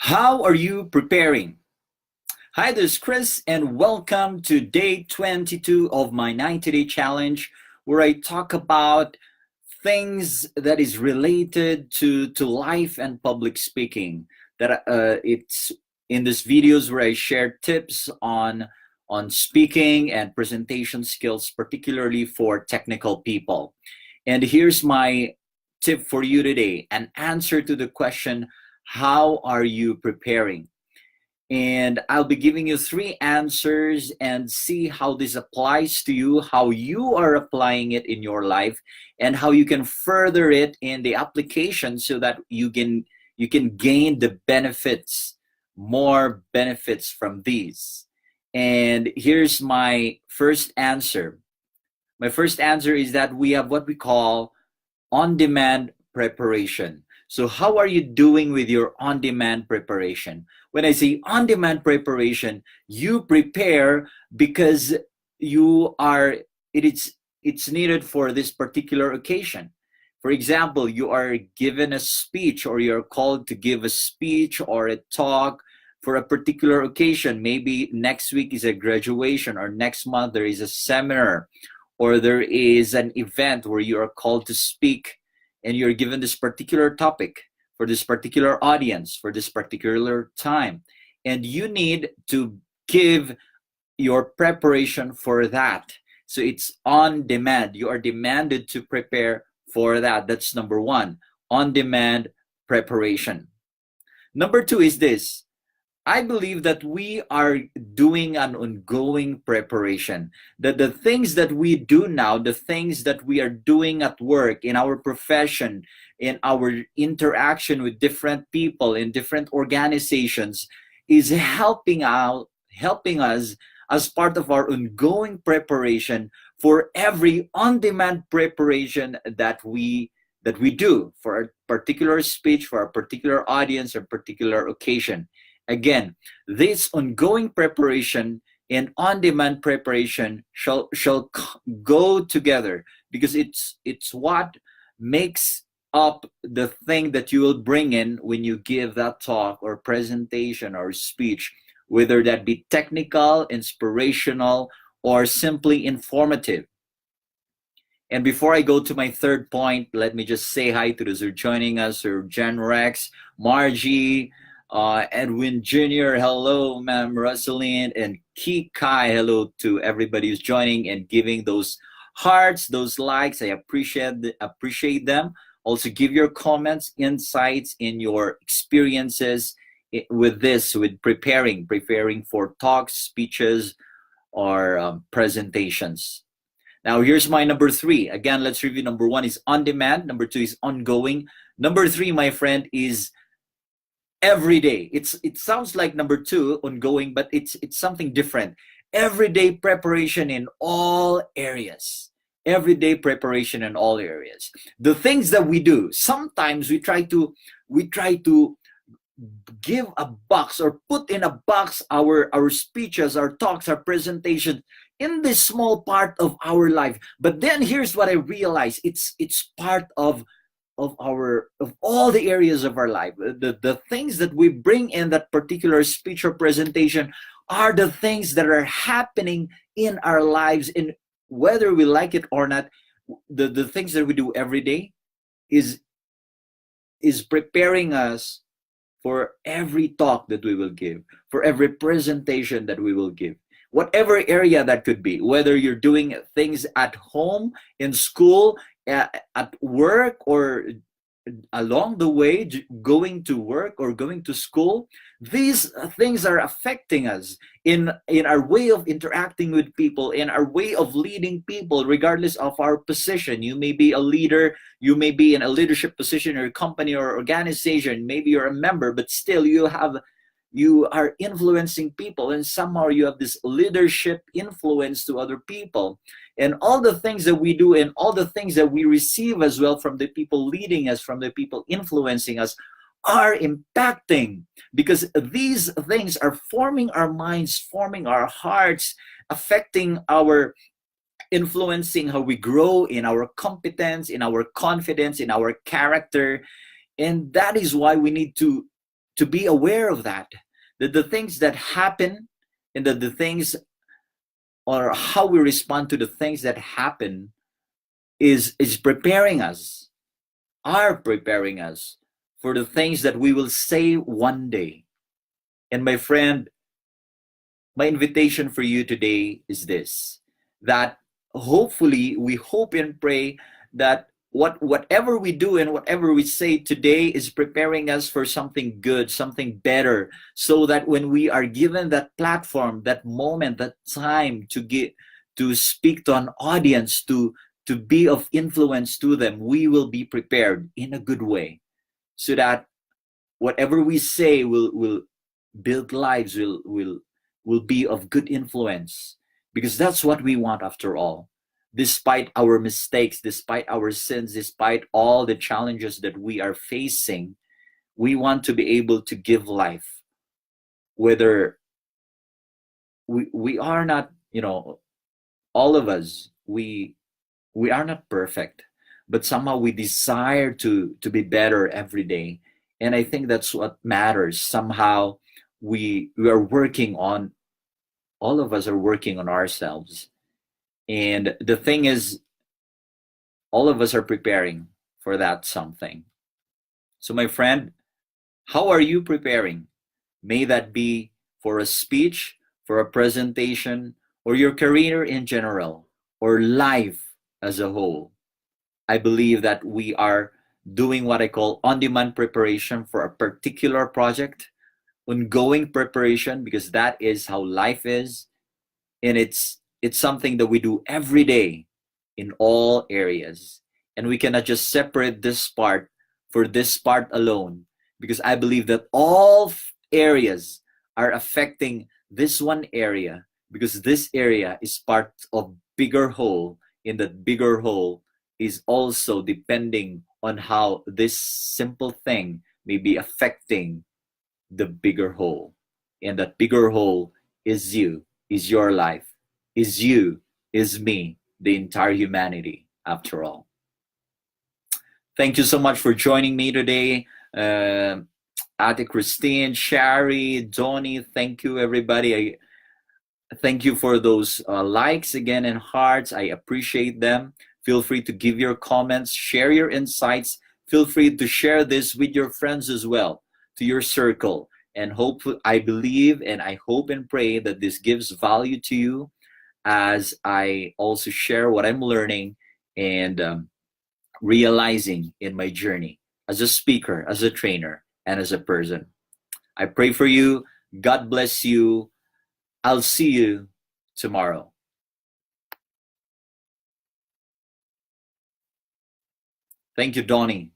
How are you preparing? Hi, this is Chris, and welcome to day 22 of my 90-day challenge, where I talk about things that is related to life and public speaking. That it's in these videos where I share tips on speaking and presentation skills, particularly for technical people. And here's my tip for you today: an answer to the question, how are you preparing? And I'll be giving you three answers and see how this applies to you, how you are applying it in your life, and how you can further it in the application so that you can gain the benefits, more benefits from these. And here's my first answer. My first answer is that we have what we call on-demand preparation. So how are you doing with your on-demand preparation? When I say on-demand preparation, you prepare because you are it's needed for this particular occasion. For example, you are given a speech or you're called to give a speech or a talk for a particular occasion. Maybe next week is a graduation, or next month there is a seminar, or there is an event where you are called to speak and you're given this particular topic for this particular audience for this particular time, and you need to give your preparation for that. So it's on demand. You are demanded to prepare for that. That's number one: on demand preparation. Number two is this: I believe that we are doing an ongoing preparation. That the things that we do now, the things that we are doing at work, in our profession, in our interaction with different people, in different organizations, is helping us as part of our ongoing preparation for every on-demand preparation that we do for a particular speech, for a particular audience, or particular occasion. Again, this ongoing preparation and on-demand preparation shall go together, because it's what makes up the thing that you will bring in when you give that talk or presentation or speech, whether that be technical, inspirational, or simply informative. And before I go to my third point, let me just say hi to those who are joining us: or Jen Rex, Margie, Edwin Jr., hello, Ma'am Rosaline, and Ki Kai, hello to everybody who's joining and giving those hearts, those likes. I appreciate them. Also, give your comments, insights in your experiences with this, with preparing for talks, speeches, or presentations. Now, here's my number three. Again, let's review. Number one is on demand. Number two is ongoing. Number three, my friend, is every day. It sounds like number two, ongoing, but it's something different. Everyday preparation in all areas. Everyday preparation in all areas. The things that we do, sometimes we try to give a box, or put in a box, our speeches, our talks, our presentations in this small part of our life. But then here's what I realize: it's part of all the areas of our life. The things that we bring in that particular speech or presentation are the things that are happening in our lives, in whether we like it or not. The things that we do every day is preparing us for every talk that we will give, for every presentation that we will give, whatever area that could be, whether you're doing things at home, in school, at work, or along the way going to work or going to school. These things are affecting us in our way of interacting with people, in our way of leading people, regardless of our position. You may be a leader, you may be in a leadership position or a company or organization, maybe you're a member, but still you are influencing people, and somehow you have this leadership influence to other people. And all the things that we do, and all the things that we receive as well from the people leading us, from the people influencing us, are impacting, because these things are forming our minds, forming our hearts, affecting our, influencing how we grow in our competence, in our confidence, in our character. And that is why we need to to be aware of that the things that happen, and that the things, or how we respond to the things that happen, is preparing us, are preparing us for the things that we will say one day. And my friend, my invitation for you today is this: that hopefully, we hope and pray that whatever we do and whatever we say today is preparing us for something good, something better, so that when we are given that platform, that moment, that time to get to speak to an audience, to be of influence to them, we will be prepared in a good way, so that whatever we say will build lives, will be of good influence, because that's what we want after all. Despite our mistakes, despite our sins, despite all the challenges that we are facing, we want to be able to give life. Whether we are not, all of us, we are not perfect, but somehow we desire to be better every day. And I think that's what matters. Somehow we are working on, all of us are working on ourselves. And the thing is, all of us are preparing for that something. So my friend, how are you preparing? May that be for a speech, for a presentation, or your career in general, or life as a whole. I believe that we are doing what I call on-demand preparation for a particular project, ongoing preparation, because that is how life is. And it's something that we do every day in all areas. And we cannot just separate this part for this part alone, because I believe that all areas are affecting this one area, because this area is part of bigger whole, and that bigger whole is also depending on how this simple thing may be affecting the bigger whole. And that bigger whole is you, is your life, is you, is me, the entire humanity, after all. Thank you so much for joining me today. Ate Christine, Shari, Donnie, thank you, everybody. Thank you for those likes again and hearts. I appreciate them. Feel free to give your comments, share your insights. Feel free to share this with your friends as well, to your circle. And I believe and I hope and pray that this gives value to you, as I also share what I'm learning and realizing in my journey as a speaker, as a trainer, and as a person. I pray for you. God bless you. I'll see you tomorrow. Thank you, Donnie.